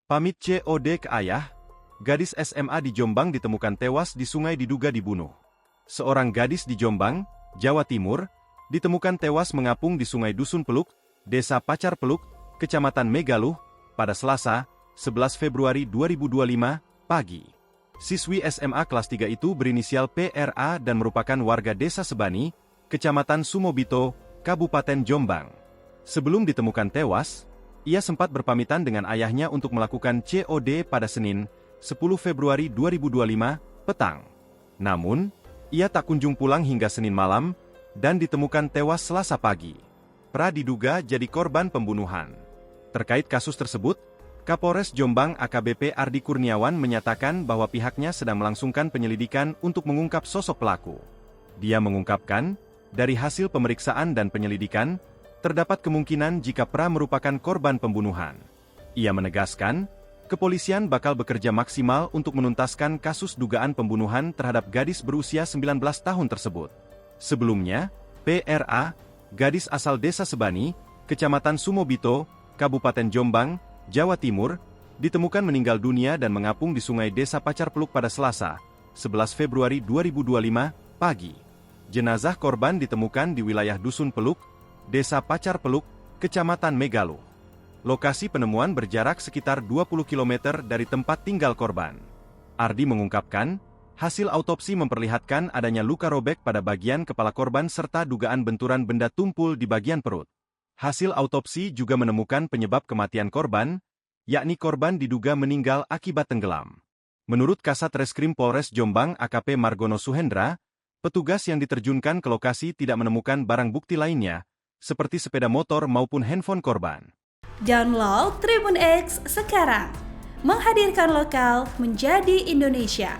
Pamit COD ke ayah, gadis SMA di Jombang ditemukan tewas di sungai diduga dibunuh. Seorang gadis di Jombang, Jawa Timur, ditemukan tewas mengapung di Sungai Dusun Peluk, Desa Pacar Peluk, Kecamatan Megaluh, pada Selasa, 11 Februari 2025, pagi. Siswi SMA kelas 3 itu berinisial PRA dan merupakan warga Desa Sebani, Kecamatan Sumobito, Kabupaten Jombang. Sebelum ditemukan tewas, ia sempat berpamitan dengan ayahnya untuk melakukan COD pada Senin, 10 Februari 2025, petang. Namun, ia tak kunjung pulang hingga Senin malam, dan ditemukan tewas Selasa pagi. Pra diduga jadi korban pembunuhan. Terkait kasus tersebut, Kapolres Jombang AKBP Ardi Kurniawan menyatakan bahwa pihaknya sedang melangsungkan penyelidikan untuk mengungkap sosok pelaku. Dia mengungkapkan, dari hasil pemeriksaan dan penyelidikan, terdapat kemungkinan jika Pra merupakan korban pembunuhan. Ia menegaskan, kepolisian bakal bekerja maksimal untuk menuntaskan kasus dugaan pembunuhan terhadap gadis berusia 19 tahun tersebut. Sebelumnya, PRA, gadis asal Desa Sebani, Kecamatan Sumobito, Kabupaten Jombang, Jawa Timur, ditemukan meninggal dunia dan mengapung di Sungai Desa Pacar Peluk pada Selasa, 11 Februari 2025, pagi. Jenazah korban ditemukan di wilayah Dusun Peluk, Desa Pacar Peluk, Kecamatan Megaluh. Lokasi penemuan berjarak sekitar 20 km dari tempat tinggal korban. Ardi mengungkapkan, hasil autopsi memperlihatkan adanya luka robek pada bagian kepala korban serta dugaan benturan benda tumpul di bagian perut. Hasil autopsi juga menemukan penyebab kematian korban, yakni korban diduga meninggal akibat tenggelam. Menurut Kasat Reskrim Polres Jombang AKP Margono Suhendra, petugas yang diterjunkan ke lokasi tidak menemukan barang bukti lainnya, seperti sepeda motor maupun handphone korban. Download Tribun X sekarang, menghadirkan lokal menjadi Indonesia.